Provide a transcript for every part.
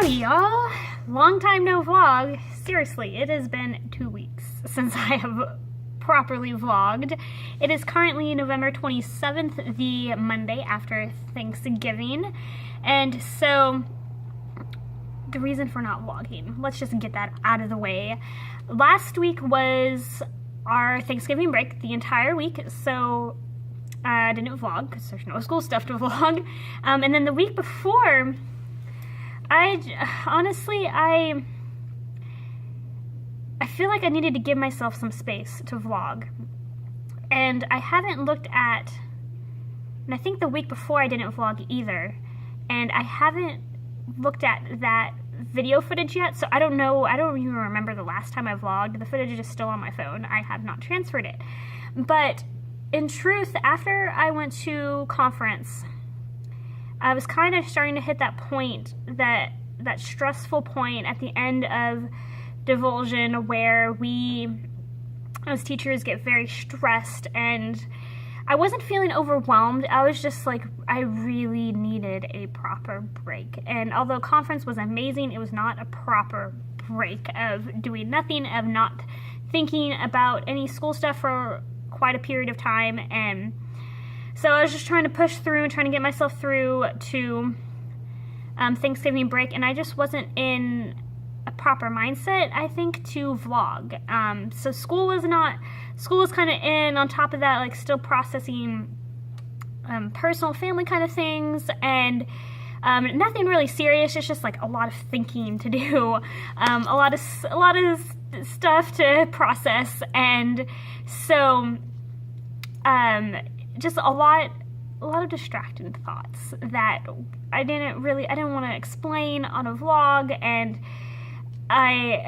Howdy y'all! Long time no vlog. Seriously, it has been 2 weeks since I have properly vlogged. It is currently November 27th, the Monday after Thanksgiving. And so, the reason for not vlogging, let's just get that out of the way. Last week was our Thanksgiving break, the entire week, so I didn't vlog because there's no school stuff to vlog. And then the week before, I feel like I needed to give myself some space to vlog. And I haven't looked at, and I think the week before I didn't vlog either, and I haven't looked at that video footage yet, so I don't know, I don't even remember the last time I vlogged. The footage is still on my phone. I have not transferred it. But in truth, after I went to conference, I was kind of starting to hit that point, that stressful point at the end of divulsion where we, as teachers, get very stressed, and I wasn't feeling overwhelmed. I was just like, I really needed a proper break. And although conference was amazing, it was not a proper break of doing nothing, of not thinking about any school stuff for quite a period of time. And so I was just trying to push through and trying to get myself through to Thanksgiving break, and I just wasn't in a proper mindset, I think, to vlog. So school was kind of in, on top of that, like still processing personal family kind of things, and nothing really serious. It's just like a lot of thinking to do, a lot of stuff to process, and so just a lot of distracting thoughts that I didn't want to explain on a vlog, and I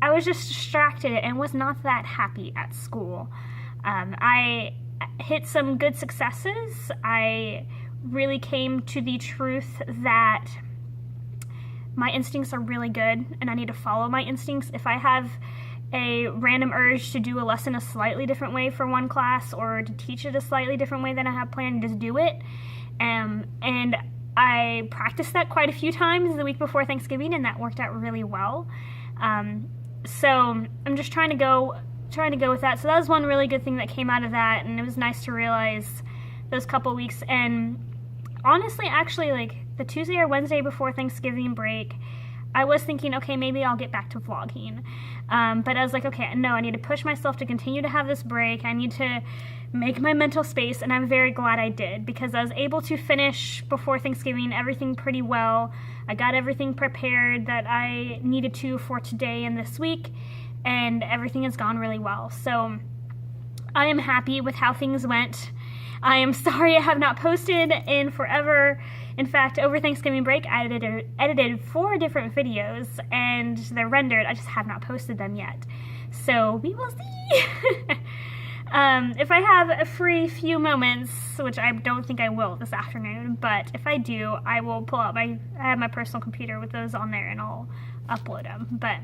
was just distracted and was not that happy at school. I hit some good successes. I really came to the truth that my instincts are really good, and I need to follow my instincts. If I have a random urge to do a lesson a slightly different way for one class, or to teach it a slightly different way than I have planned, just do it. And I practiced that quite a few times the week before Thanksgiving, and that worked out really well. So I'm just trying to go with that. So that was one really good thing that came out of that, and it was nice to realize those couple weeks. And honestly, actually, like the Tuesday or Wednesday before Thanksgiving break, I was thinking, okay, maybe I'll get back to vlogging. But I was like, okay, no, I need to push myself to continue to have this break. I need to make my mental space, and I'm very glad I did, because I was able to finish before Thanksgiving everything pretty well. I got everything prepared that I needed to for today and this week, and everything has gone really well. So I am happy with how things went. I am sorry I have not posted in forever. In fact, over Thanksgiving break, I edited 4 different videos, and they're rendered. I just have not posted them yet. So we will see. If I have a free few moments, which I don't think I will this afternoon, but if I do, I will pull out I have my personal computer with those on there, and I'll upload them. But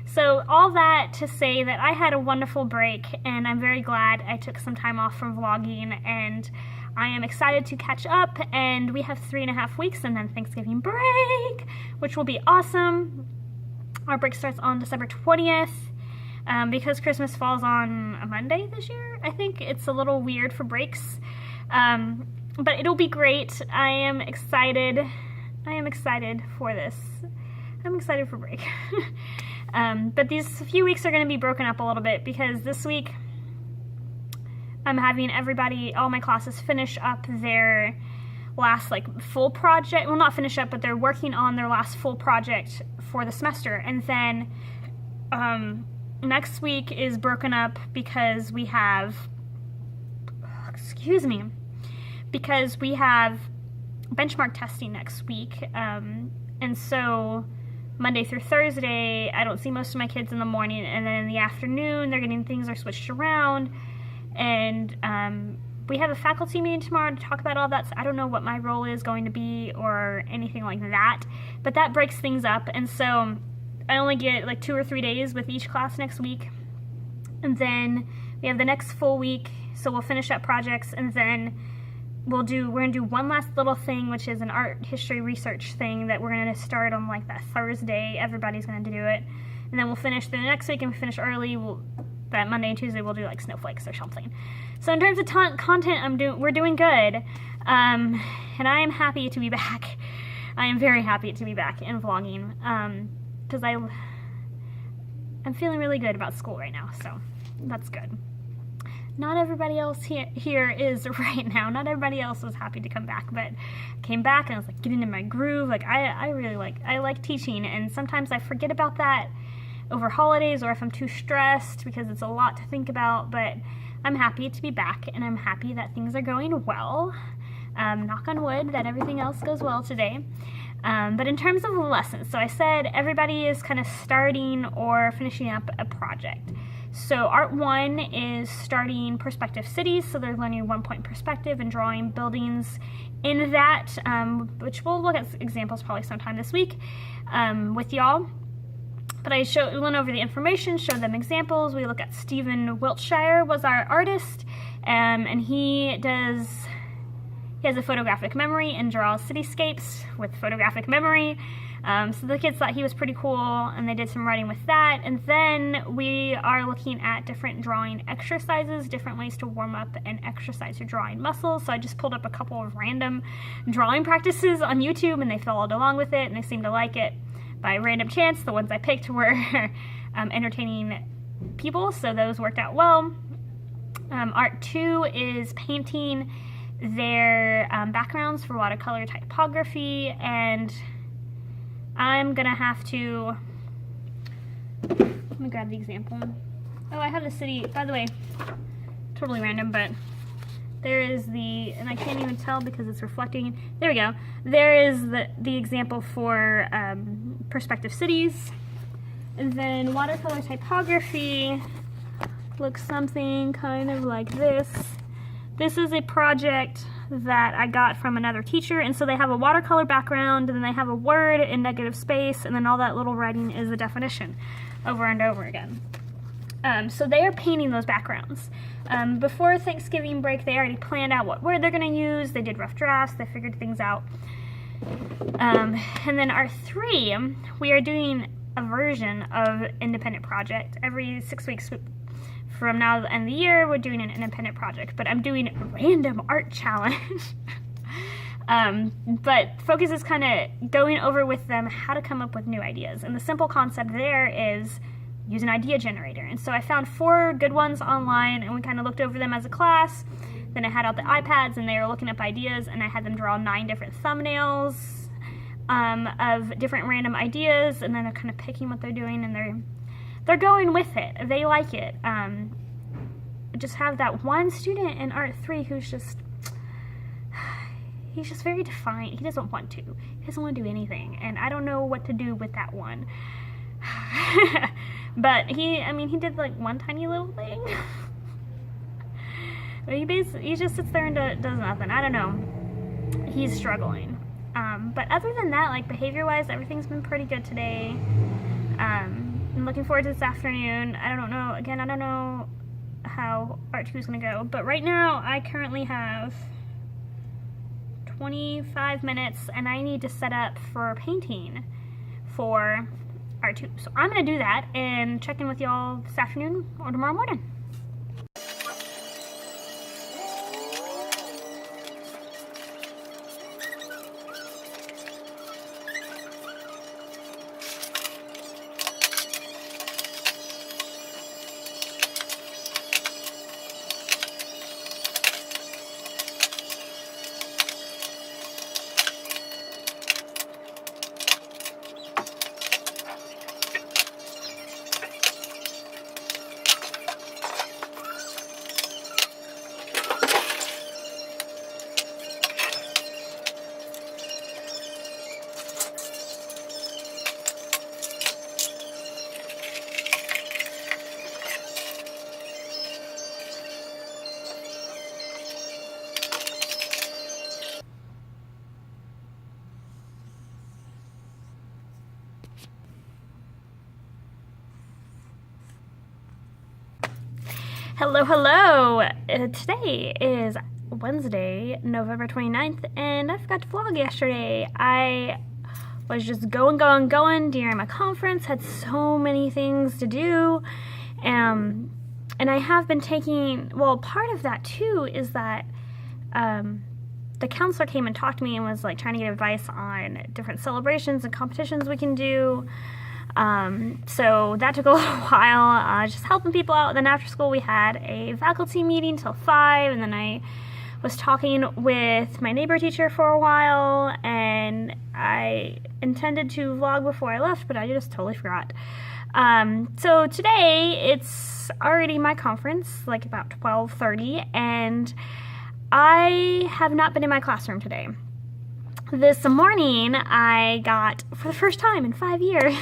so all that to say that I had a wonderful break, and I'm very glad I took some time off from vlogging, and I am excited to catch up. And we have 3.5 weeks and then Thanksgiving break, which will be awesome. Our break starts on December 20th. Because Christmas falls on a Monday this year, I think it's a little weird for breaks. But it'll be great. I am excited for this. I'm excited for break. But these few weeks are going to be broken up a little bit, because this week I'm having all my classes finish up their last full project. Well, not finish up, but they're working on their last full project for the semester. And then next week is broken up because we have, benchmark testing next week. And so Monday through Thursday, I don't see most of my kids in the morning, and then in the afternoon, things are switched around. And we have a faculty meeting tomorrow to talk about all that, so I don't know what my role is going to be or anything like that, but that breaks things up. And so I only get 2 or 3 days with each class next week, and then we have the next full week, so we'll finish up projects, and then we're gonna do one last little thing, which is an art history research thing that we're gonna start on like that Thursday. Everybody's gonna do it, and then we'll finish the next week, and we finish early. That Monday and Tuesday we'll do like snowflakes or something. So in terms of content, we're doing good, and I am happy to be back. I am very happy to be back in vlogging, because I'm feeling really good about school right now, so that's good. Not everybody else here is right now. Not everybody else was happy to come back, but came back and I was like getting in my groove. Like I like teaching, and sometimes I forget about that over holidays or if I'm too stressed because it's a lot to think about, but I'm happy to be back and I'm happy that things are going well. Knock on wood that everything else goes well today. But in terms of lessons, so I said everybody is kind of starting or finishing up a project. So Art 1 is starting perspective cities, so they're learning 1-point perspective and drawing buildings in that, which we'll look at examples probably sometime this week with y'all. But I went over the information, showed them examples. We look at Stephen Wiltshire was our artist, and he has a photographic memory and draws cityscapes with photographic memory. So the kids thought he was pretty cool, and they did some writing with that. And then we are looking at different drawing exercises, different ways to warm up and exercise your drawing muscles. So I just pulled up a couple of random drawing practices on YouTube, and they followed along with it, and they seemed to like it by random chance. The ones I picked were entertaining people, so those worked out well. Art 2 is painting their backgrounds for watercolor typography, and I'm gonna have to, let me grab the example. Oh, I have the city, by the way, totally random, but there is and I can't even tell because it's reflecting. There we go. There is the example for perspective cities. And then watercolor typography looks something kind of like this. This is a project that I got from another teacher, and so they have a watercolor background, and then they have a word in negative space, and then all that little writing is the definition over and over again. So they are painting those backgrounds. Before Thanksgiving break, they already planned out what word they're going to use. They did rough drafts. They figured things out. And then Art 3, we are doing a version of independent project. Every 6 weeks from now to the end of the year, we're doing an independent project, but I'm doing a random art challenge. But focus is kind of going over with them how to come up with new ideas. And the simple concept there is use an idea generator. And so I found 4 good ones online, and we kind of looked over them as a class. Then I had out the iPads, and they were looking up ideas, and I had them draw 9 different thumbnails of different random ideas, and then they're kind of picking what they're doing, and they're going with it. They like it. I just have that one student in Art 3 who's he's just very defiant. He doesn't want to. He doesn't want to do anything, and I don't know what to do with that one. But he did like one tiny little thing. But he just sits there and does nothing. I don't know. He's struggling. But other than that, like behavior-wise, everything's been pretty good today. I'm looking forward to this afternoon. I don't know how Art 2 is going to go. But right now, I currently have 25 minutes, and I need to set up for painting for Art 2. So I'm going to do that and check in with y'all this afternoon or tomorrow morning. Hello. Today is Wednesday, November 29th, and I forgot to vlog yesterday. I was just going during my conference, had so many things to do, and I have been taking, well, part of that too is that the counselor came and talked to me and was like trying to get advice on different celebrations and competitions we can do. So that took a little while, just helping people out. Then after school we had a faculty meeting till 5, and then I was talking with my neighbor teacher for a while, and I intended to vlog before I left, but I just totally forgot. So today it's already my conference, like about 12:30, and I have not been in my classroom today. This morning, I got, for the first time in 5 years,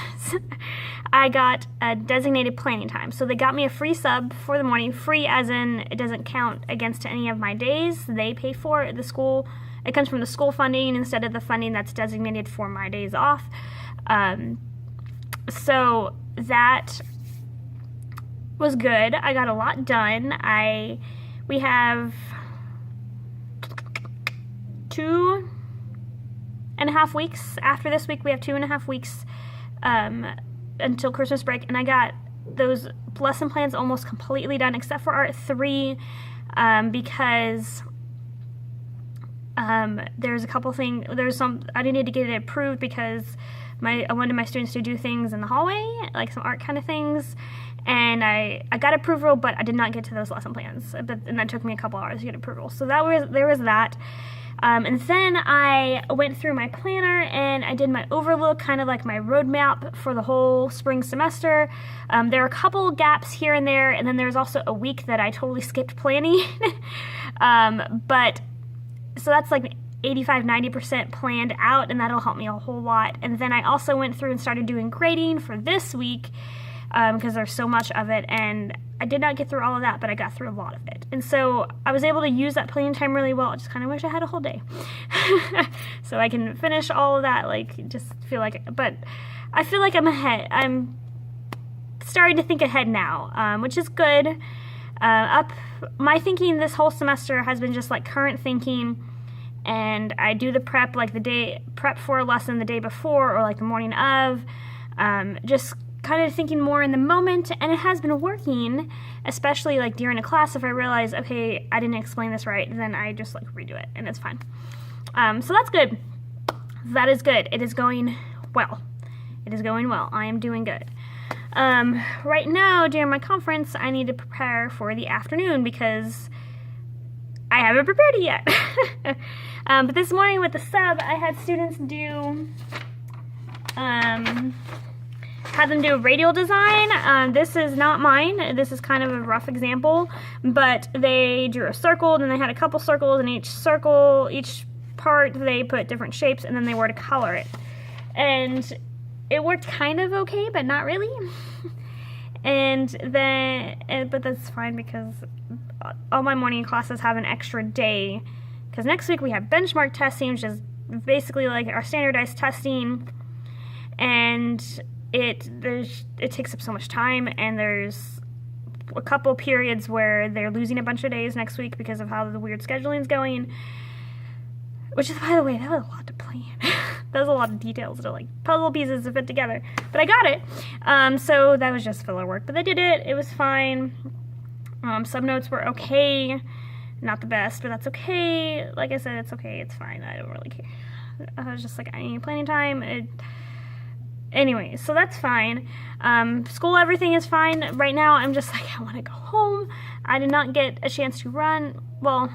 I got a designated planning time. So they got me a free sub for the morning. Free as in it doesn't count against any of my days. They pay for it. The school, it comes from the school funding instead of the funding that's designated for my days off. So that was good. I got a lot done. We have 2.5 weeks. After this week, we have 2.5 weeks until Christmas break, and I got those lesson plans almost completely done, except for Art 3, because there's a couple things. I didn't need to get it approved because I wanted my students to do things in the hallway, like some art kind of things, and I got approval, but I did not get to those lesson plans, and that took me a couple hours to get approval. So there was that. And then I went through my planner and I did my overlook, kind of like my roadmap for the whole spring semester. There are a couple gaps here and there, and then there's also a week that I totally skipped planning. But so that's like 85-90% planned out, and that'll help me a whole lot. And then I also went through and started doing grading for this week, because there's so much of it, and I did not get through all of that, but I got through a lot of it. And so I was able to use that planning time really well. I just kind of wish I had a whole day so I can finish all of that, like, just feel like, but I feel like I'm ahead. I'm starting to think ahead now, which is good. My thinking this whole semester has been just like current thinking, and I do the prep, like prep for a lesson the day before or like the morning of, just kind of thinking more in the moment, and it has been working, especially like during a class. If I realize, okay, I didn't explain this right, then I just like redo it, and it's fine. So that's good. That is good. It is going well. It is going well. I am doing good. Right now, during my conference, I need to prepare for the afternoon because I haven't prepared it yet. But this morning with the sub, I had students do, had them do a radial design. This is not mine. This is kind of a rough example, but they drew a circle, and they had a couple circles, and each circle, each part, they put different shapes, and then they were to color it. And it worked kind of okay, but not really. And then, but that's fine because all my morning classes have an extra day, because next week we have benchmark testing, which is basically like our standardized testing, and it takes up so much time, and there's a couple periods where they're losing a bunch of days next week because of how the weird scheduling is going, which is, by the way, that was a lot to plan. That was a lot of details to, like, puzzle pieces to fit together, but I got it. So that was just filler work, but I did it. It was fine. Subnotes were okay, not the best, but that's okay. Like I said, it's okay, it's fine. I don't really care. I was just like, I need planning time. Anyway, so that's fine. School, everything is fine. Right now, I'm just like, I want to go home. I did not get a chance to run. Well,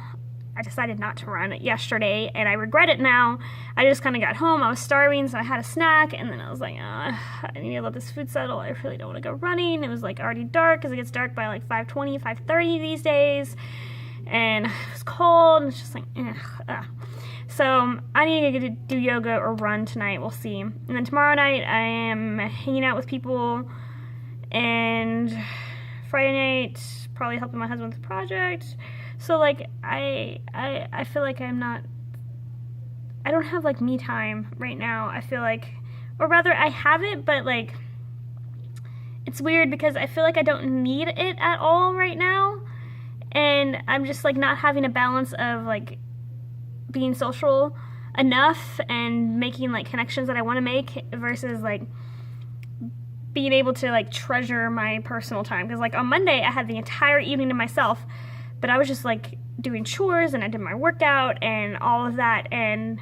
I decided not to run yesterday, and I regret it now. I just kind of got home. I was starving, so I had a snack, and then I was like, I need to let this food settle. I really don't want to go running. It was like already dark, because it gets dark by like 5:20, 5:30 these days, and it was cold, and it's just like, ugh. So I need to do yoga or run tonight. We'll see. And then tomorrow night I am hanging out with people, and Friday night probably helping my husband with the project. So like I feel like I don't have like me time right now. I feel like, or rather I have it, but like it's weird because I feel like I don't need it at all right now. and I'm just like not having a balance of like being social enough and making like connections that I want to make versus like being able to like treasure my personal time. Because like on Monday I had the entire evening to myself, but I was just like doing chores and I did my workout and all of that, and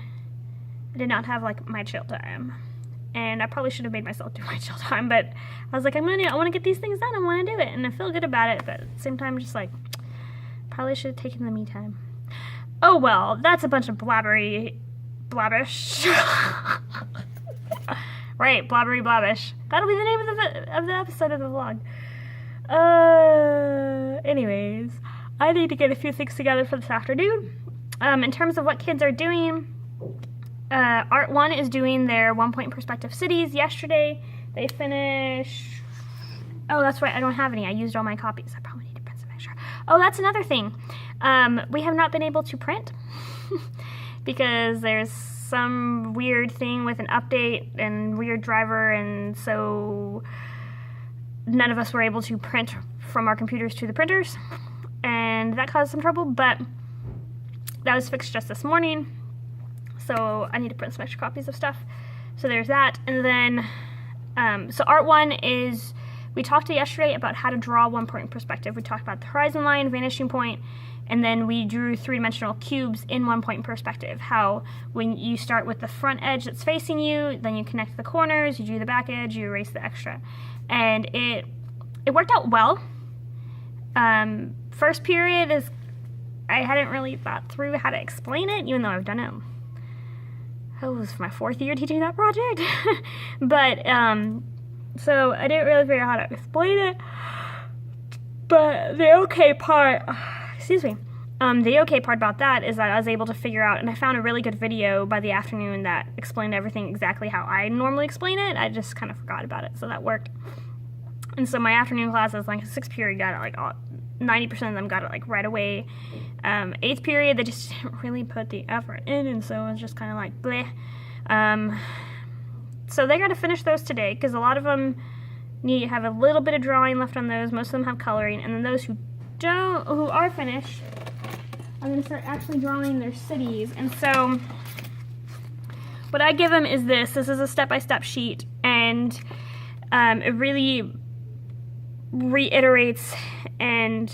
I did not have like my chill time. And I probably should have made myself do my chill time, but I was like, I want to get these things done, I want to do it, and I feel good about it, but at the same time just like probably should have taken the me time. Oh well, that's a bunch of blabbish. Right, blabbery blabbish. That'll be the name of the episode of the vlog. Anyways, I need to get a few things together for this afternoon. In terms of what kids are doing, Art 1 is doing their 1-point perspective cities. Yesterday, they finished... Oh, that's right, I don't have any. I used all my copies. I probably need to print some extra. Oh, that's another thing. We have not been able to print because there's some weird thing with an update and weird driver, and so none of us were able to print from our computers to the printers, and that caused some trouble, but that was fixed just this morning, so I need to print some extra copies of stuff. So there's that. And then so Art 1 is, we talked yesterday about how to draw 1-point perspective. We talked about the horizon line, vanishing point, and then we drew 3-dimensional cubes in 1-point perspective. How when you start with the front edge that's facing you, then you connect the corners, you do the back edge, you erase the extra. And it worked out well. First period is, I hadn't really thought through how to explain it, even though I've done it. It was my 4th year teaching that project. But, so I didn't really figure out how to explain it. But the okay part, the okay part about that is that I was able to figure out, and I found a really good video by the afternoon that explained everything exactly how I normally explain it. I just kind of forgot about it, so that worked. And so my afternoon classes, like 6th period, got it like 90% of them got it like right away. 8th period, they just didn't really put the effort in, and so it was just kind of like bleh. So they got to finish those today, because a lot of them have a little bit of drawing left on those. Most of them have coloring, and then those who are finished, I'm going to start actually drawing their cities. And so what I give them is this is a step-by-step sheet, and it really reiterates and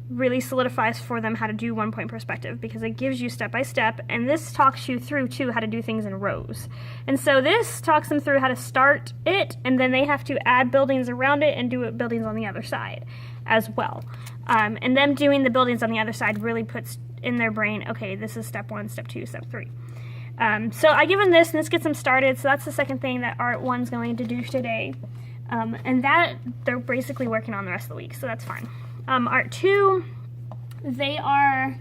really solidifies for them how to do 1-point perspective, because it gives you step by step, and this talks you through too how to do things in rows. And so this talks them through how to start it, and then they have to add buildings around it and do buildings on the other side as well. And them doing the buildings on the other side really puts in their brain, okay, this is step 1, step 2, step 3. So I give them this, and this gets them started. So that's the second thing that Art 1's going to do today. And that they're basically working on the rest of the week, so that's fine. Art 2, they are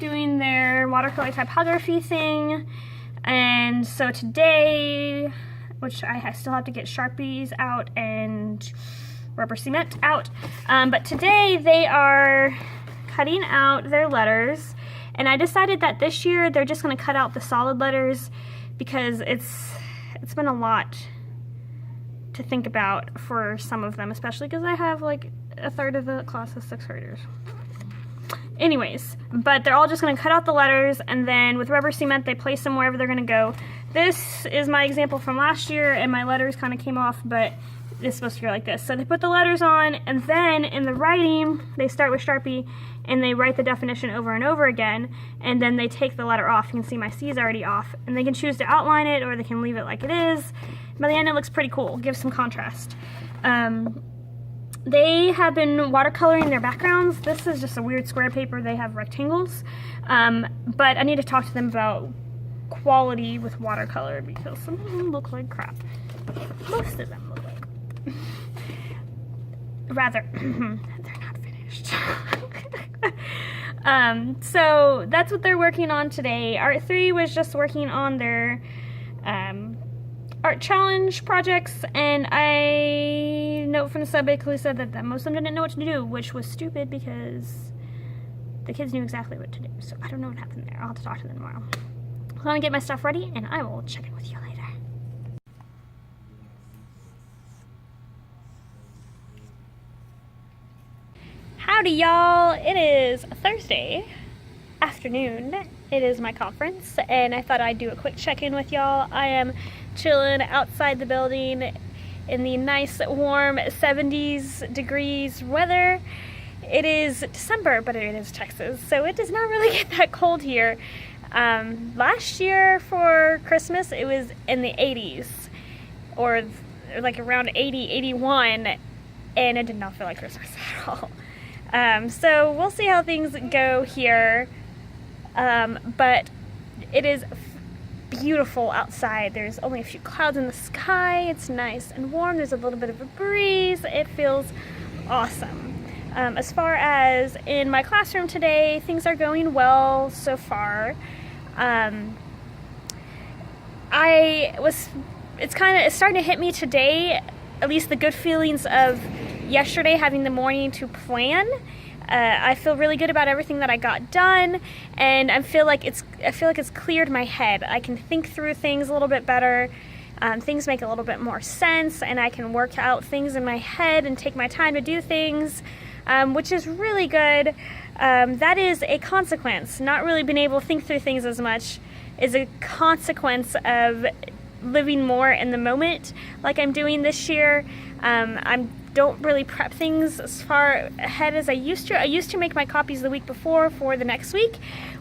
doing their watercolor typography thing, and so today, which I still have to get Sharpies out and rubber cement out, but today they are cutting out their letters, and I decided that this year they're just going to cut out the solid letters, because it's been a lot to think about for some of them, especially because I have like a third of the class of 6th graders. Anyways, but they're all just going to cut out the letters, and then with rubber cement they place them wherever they're going to go. This is my example from last year, and my letters kind of came off, but it's supposed to go like this. So they put the letters on, and then in the writing they start with Sharpie and they write the definition over and over again, and then they take the letter off. You can see my C is already off, and they can choose to outline it or they can leave it like it is. By the end it looks pretty cool, gives some contrast. They have been watercoloring their backgrounds. This is just a weird square paper. They have rectangles, but I need to talk to them about quality with watercolor, because some of them look like crap. Most of them look like crap. Rather, they're not finished. So that's what they're working on today. Art 3 was just working on their art challenge projects, and I note from the sub basically said that most of them didn't know what to do, which was stupid because the kids knew exactly what to do. So I don't know what happened there. I'll have to talk to them tomorrow. I'm gonna get my stuff ready, and I will check in with you later. Howdy, y'all. It is Thursday afternoon. It is my conference, and I thought I'd do a quick check-in with y'all. I am chilling outside the building in the nice, warm 70s degrees weather. It is December, but it is Texas, so it does not really get that cold here. Last year for Christmas, it was in the 80s, or like around 80, 81, and it did not feel like Christmas at all. So we'll see how things go here, but it is beautiful outside. There's only a few clouds in the sky. It's nice and warm. There's a little bit of a breeze. It feels awesome. As far as in my classroom today, things are going well so far. It's starting to hit me today, at least the good feelings of yesterday having the morning to plan. I feel really good about everything that I got done, and I feel like it's cleared my head. I can think through things a little bit better. Things make a little bit more sense, and I can work out things in my head and take my time to do things, which is really good. That is a consequence. Not really being able to think through things as much is a consequence of living more in the moment, like I'm doing this year. I don't really prep things as far ahead as I used to. I used to make my copies the week before for the next week,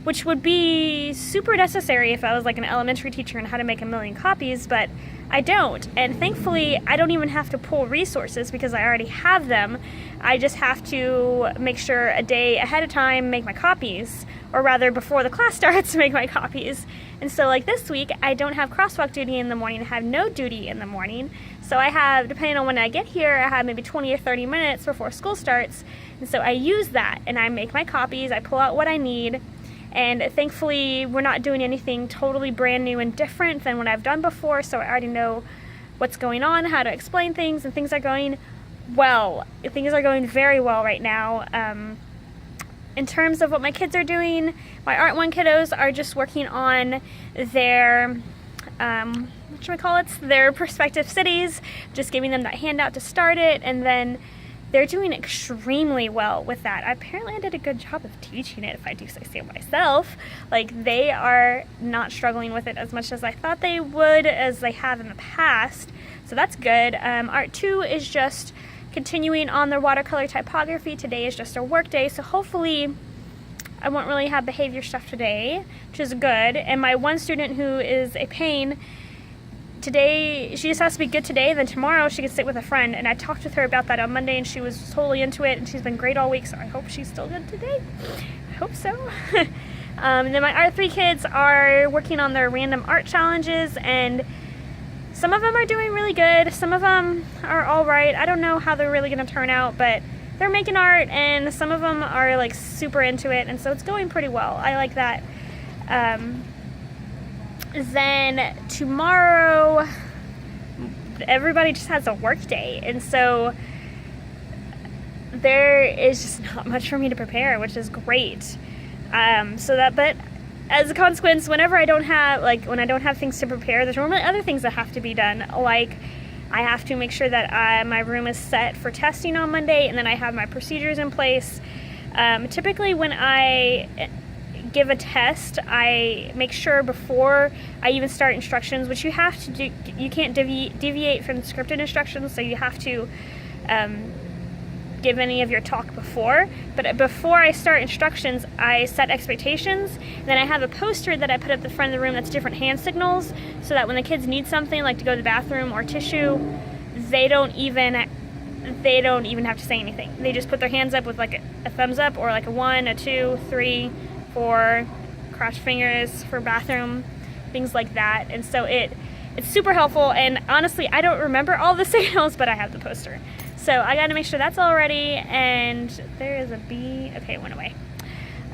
which would be super necessary if I was like an elementary teacher and had to make a million copies, but I don't. And thankfully, I don't even have to pull resources because I already have them. I just have to make sure a day ahead of time make my copies, or rather before the class starts make my copies. And so like this week, I don't have crosswalk duty in the morning, I have no duty in the morning. So I have, depending on when I get here, I have maybe 20 or 30 minutes before school starts. And so I use that and I make my copies, I pull out what I need. And thankfully, we're not doing anything totally brand new and different than what I've done before. So I already know what's going on, how to explain things, and things are going well. Things are going very well right now. In terms of what my kids are doing, my Art 1 kiddos are just working on their, their prospective cities, just giving them that handout to start it, and then they're doing extremely well with that. Apparently I did a good job of teaching it, if I do say so myself. Like, they are not struggling with it as much as I thought they would, as they have in the past, so that's good. Art 2 is just continuing on their watercolor typography. Today is just a work day, so hopefully I won't really have behavior stuff today, which is good. And my one student who is a pain, today she just has to be good today, then tomorrow she can sit with a friend, and I talked with her about that on Monday and she was totally into it, and she's been great all week, so I hope she's still good today. I hope so. And then my Art 3 kids are working on their random art challenges, and some of them are doing really good, some of them are alright. I don't know how they're really going to turn out, but they're making art, and some of them are like super into it, and so it's going pretty well. I like that. Then tomorrow, everybody just has a work day, and so there is just not much for me to prepare, which is great. But as a consequence, whenever I don't have things to prepare, there's normally other things that have to be done. Like, I have to make sure that my room is set for testing on Monday, and then I have my procedures in place. Typically when I give a test, I make sure before I even start instructions, which you have to do, you can't deviate from the scripted instructions, so you have to give any of your talk before. But before I start instructions, I set expectations. And then I have a poster that I put at the front of the room that's different hand signals, so that when the kids need something, like to go to the bathroom or tissue, they don't even have to say anything. They just put their hands up with like a thumbs up, or like a 1, a 2, 3, 4, cross fingers for bathroom, things like that. And so it's super helpful, and honestly, I don't remember all the signals, but I have the poster. So I gotta make sure that's all ready, and there is a bee. Okay, it went away.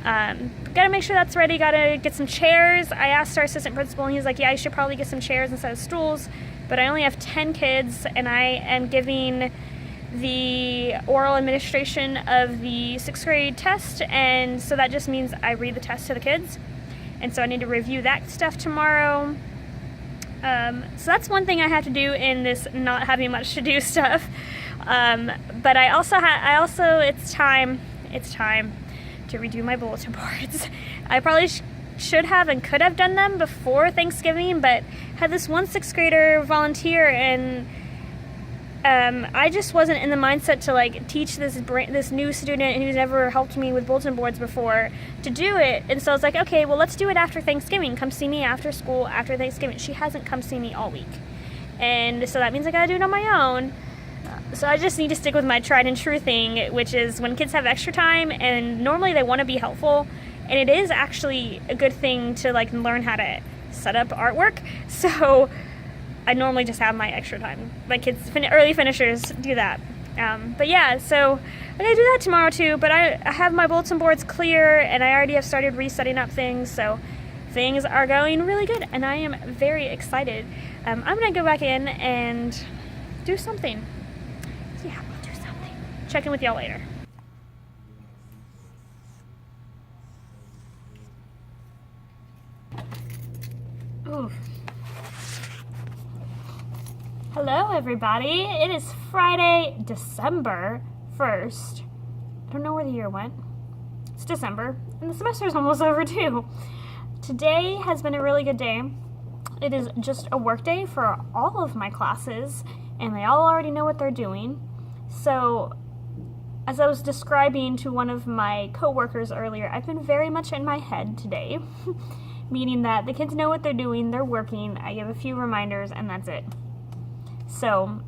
Gotta make sure that's ready, gotta get some chairs. I asked our assistant principal, and he's like, yeah, you should probably get some chairs instead of stools, but I only have 10 kids, and I am giving the oral administration of the 6th grade test, and so that just means I read the test to the kids, and so I need to review that stuff tomorrow. So that's one thing I have to do in this not having much to do stuff. But I also it's time it's time to redo my bulletin boards. I probably should have and could have done them before Thanksgiving, but had this one 6th grader volunteer, and I just wasn't in the mindset to like teach this new student who's never helped me with bulletin boards before to do it. And so I was like, okay, well, let's do it after Thanksgiving. Come see me after school after Thanksgiving. She hasn't come see me all week, and so that means I gotta do it on my own. So I just need to stick with my tried and true thing, which is when kids have extra time, and normally they want to be helpful, and it is actually a good thing to like learn how to set up artwork. So I normally just have my extra time. My kids, early finishers, do that. But yeah, so I'm gonna do that tomorrow too. But I have my bulletin boards clear, and I already have started resetting up things. So things are going really good, and I am very excited. I'm gonna go back in and do something. Yeah, I'll do something. Check in with y'all later. Ooh. Hello, everybody. It is Friday, December 1st. I don't know where the year went. It's December, and the semester is almost over too. Today has been a really good day. It is just a work day for all of my classes, and they all already know what they're doing. So, as I was describing to one of my coworkers earlier, I've been very much in my head today, meaning that the kids know what they're doing, they're working, I give a few reminders, and that's it. So,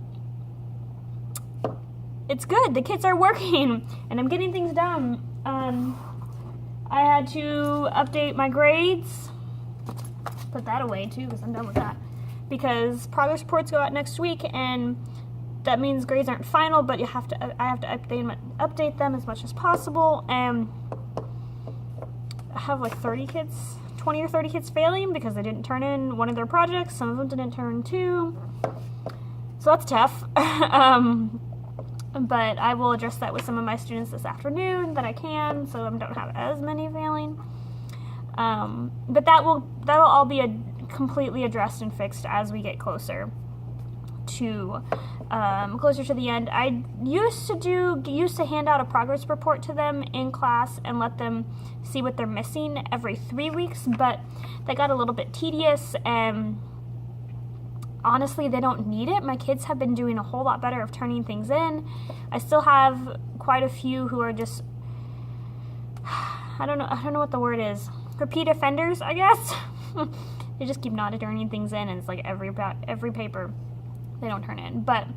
it's good, the kids are working, and I'm getting things done. I had to update my grades, put that away too, because I'm done with that, because progress reports go out next week, and that means grades aren't final, but I have to update them as much as possible. And I have like 20 or 30 kids failing because they didn't turn in one of their projects. Some of them didn't turn two, so that's tough. But I will address that with some of my students this afternoon that I can, so I don't have as many failing. But that'll all be completely addressed and fixed as we get closer to the end. I used to hand out a progress report to them in class and let them see what they're missing every 3 weeks, but that got a little bit tedious, and honestly, they don't need it. My kids have been doing a whole lot better of turning things in. I still have quite a few who are just, I don't know what the word is. Repeat offenders, I guess. They just keep not turning things in, and it's like every paper they don't turn in. But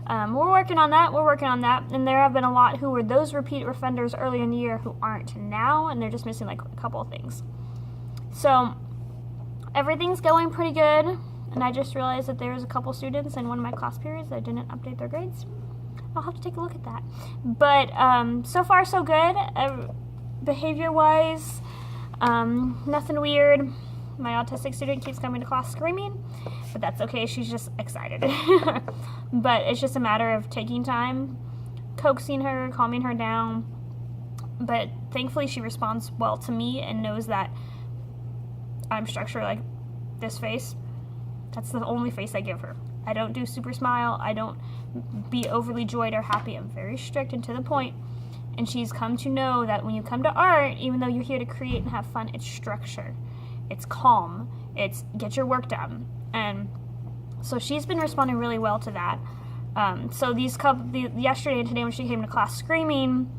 we're working on that. And there have been a lot who were those repeat offenders early in the year who aren't now, and they're just missing like a couple of things. So everything's going pretty good. And I just realized that there was a couple students in one of my class periods that didn't update their grades. I'll have to take a look at that. But so far so good. Behavior-wise, nothing weird. My autistic student keeps coming to class screaming, but that's okay. She's just excited. But it's just a matter of taking time, coaxing her, calming her down. But thankfully she responds well to me and knows that I'm structured like this face. That's the only face I give her. I don't do super smile. I don't be overly joyed or happy. I'm very strict and to the point. And she's come to know that when you come to art, even though you're here to create and have fun, it's structure. It's calm. It's get your work done. And so she's been responding really well to that. So yesterday and today when she came to class screaming,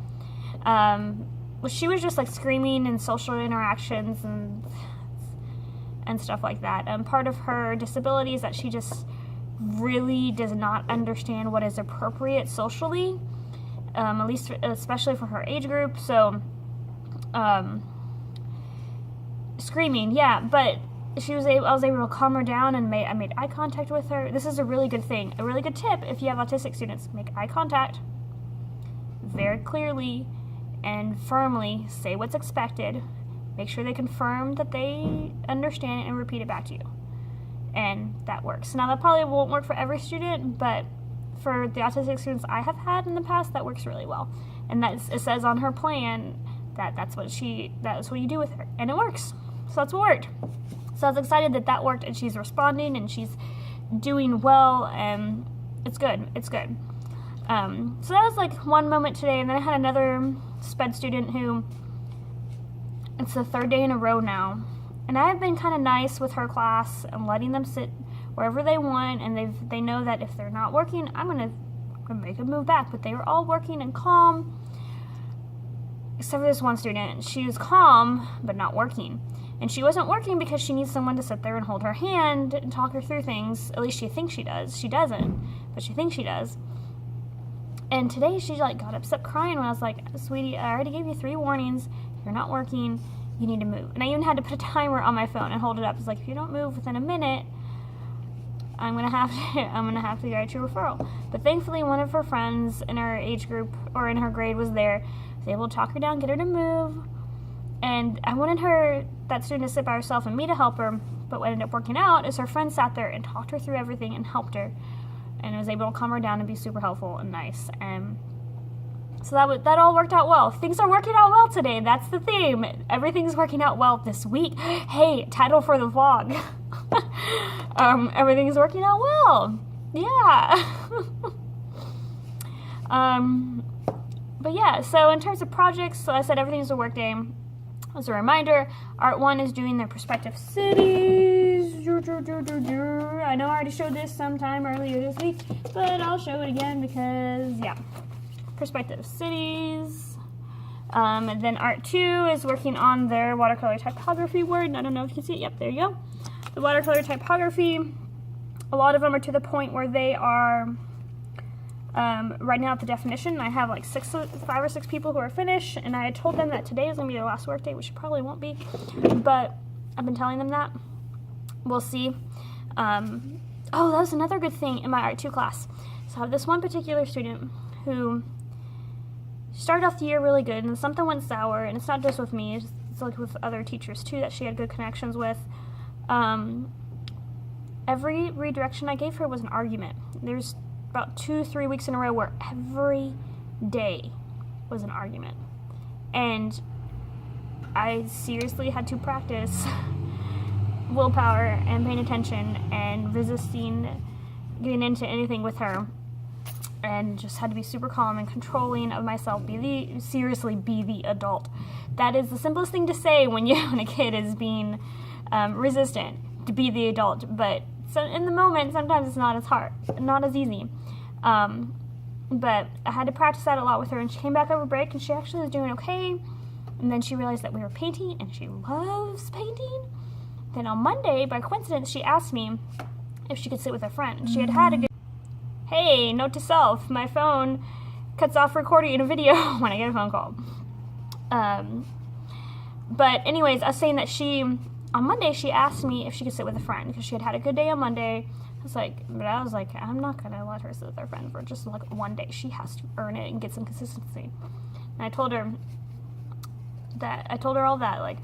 she was just like screaming in social interactions and stuff like that. And part of her disability is that she just really does not understand what is appropriate socially, at least especially for her age group. So screaming, yeah, but I was able to calm her down, and I made eye contact with her. This is a really good thing, a really good tip if you have autistic students. Make eye contact very clearly and firmly, say what's expected. Make sure they confirm that they understand it and repeat it back to you. And that works. Now, that probably won't work for every student, but for the autistic students I have had in the past, that works really well. And it says on her plan that that's what you do with her. And it works. So that's what worked. So I was excited that worked, and she's responding, and she's doing well, and it's good. It's good. So that was like one moment today, and then I had another SPED student who, it's the third day in a row now, and I've been kind of nice with her class and letting them sit wherever they want, and they know that if they're not working, I'm gonna make them move back. But they were all working and calm, except for this one student. She was calm but not working, and she wasn't working because she needs someone to sit there and hold her hand and talk her through things. At least she thinks she does. She doesn't, but she thinks she does. And today she like got upset crying when I was like, sweetie, I already gave you 3 warnings. You're not working. You need to move. And I even had to put a timer on my phone and hold it up. It's like, if you don't move within a minute, I'm gonna have to write you a referral. But thankfully, one of her friends in her age group or in her grade was there. I was able to talk her down, get her to move. And I wanted that student to sit by herself and me to help her. But what ended up working out is her friend sat there and talked her through everything and helped her, and was able to calm her down and be super helpful and nice. And so that all worked out well. Things are working out well today. That's the theme. Everything's working out well this week. Hey, title for the vlog. Everything's working out well. Yeah. But yeah, so in terms of projects, so I said everything's a work day. As a reminder, Art 1 is doing their prospective cities. I know I already showed this sometime earlier this week, but I'll show it again because, yeah. Prospective cities. And then Art 2 is working on their watercolor typography word. I don't know if you can see it. Yep, there you go. The watercolor typography. A lot of them are to the point where they are writing out the definition. I have like 5 or 6 people who are finished, and I had told them that today is going to be their last work day, which probably won't be, but I've been telling them that. We'll see. Oh, that was another good thing in my Art 2 class. So I have this one particular student who started off the year really good, and something went sour, and it's not just with me, it's like with other teachers too that she had good connections with. Every redirection I gave her was an argument. There's about 2-3 weeks in a row where every day was an argument, and I seriously had to practice willpower and paying attention and resisting getting into anything with her, and just had to be super calm and controlling of myself. Seriously be the adult. That is the simplest thing to say when a kid is being resistant, to be the adult. But so in the moment, sometimes it's not as hard, not as easy. But I had to practice that a lot with her, and she came back over break, and she actually was doing okay. And then she realized that we were painting, and she loves painting. Then on Monday, by coincidence, she asked me if she could sit with a friend. She had a good... Hey, note to self, my phone cuts off recording a video when I get a phone call. But anyways, I was saying that on Monday, she asked me if she could sit with a friend because she had a good day on Monday. I was like, I'm not going to let her sit with her friend for just like one day. She has to earn it and get some consistency. And I told her all that, like,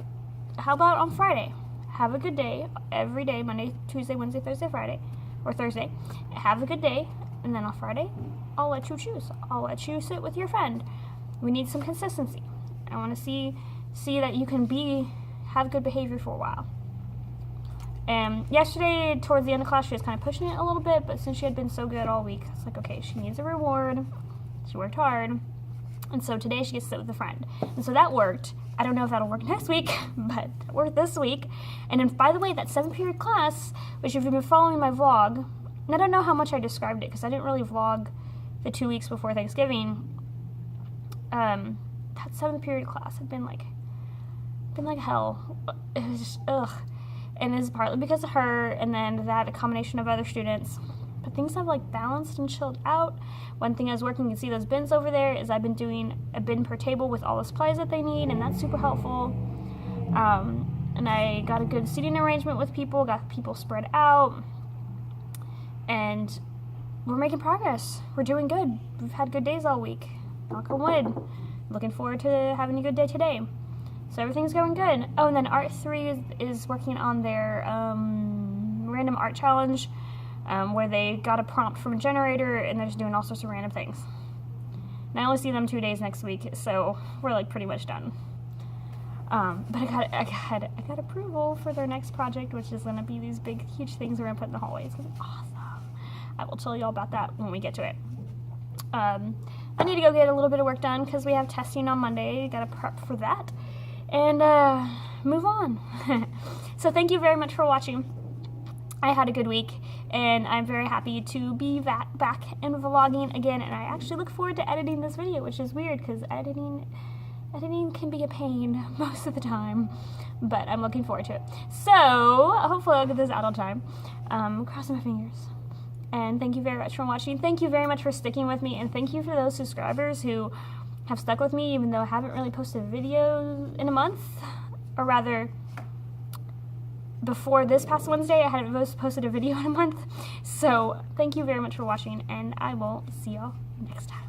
how about on Friday? Have a good day every day, Monday, Tuesday, Wednesday, Thursday, Friday, or Thursday. Have a good day, and then on Friday, I'll let you choose. I'll let you sit with your friend. We need some consistency. I want to see that you can have good behavior for a while. And yesterday, towards the end of class, she was kind of pushing it a little bit, but since she had been so good all week, it's like, okay, she needs a reward. She worked hard. And so today she gets to sit with a friend. And so that worked. I don't know if that'll work next week, but it worked this week. And then, by the way, that 7th-period class, which if you've been following my vlog, and I don't know how much I described it, because I didn't really vlog the 2 weeks before Thanksgiving, that 7th-period class had been like hell. It was just, ugh. And it's partly because of her, and then that a combination of other students. But things have like balanced and chilled out. One thing I was working, you can see those bins over there, is I've been doing a bin per table with all the supplies that they need, and that's super helpful. And I got a good seating arrangement with people, got people spread out, and we're making progress. We're doing good. We've had good days all week. Knock on wood. Looking forward to having a good day today. So everything's going good. Oh, and then Art 3 is working on their random art challenge, where they got a prompt from a generator, and they're just doing all sorts of random things. And I only see them 2 days next week, so we're like pretty much done. But I got approval for their next project, which is going to be these big, huge things we're going to put in the hallways. It's awesome. I will tell you all about that when we get to it. I need to go get a little bit of work done because we have testing on Monday. Gotta prep for that. And move on. So thank you very much for watching. I had a good week, and I'm very happy to be back and vlogging again, and I actually look forward to editing this video, which is weird because editing can be a pain most of the time, but I'm looking forward to it. So hopefully I'll get this out on time. Crossing my fingers. And thank you very much for watching. Thank you very much for sticking with me, and thank you for those subscribers who have stuck with me even though I haven't really posted a video in a month, or rather before this past Wednesday I hadn't posted a video in a month. So thank you very much for watching, and I will see y'all next time.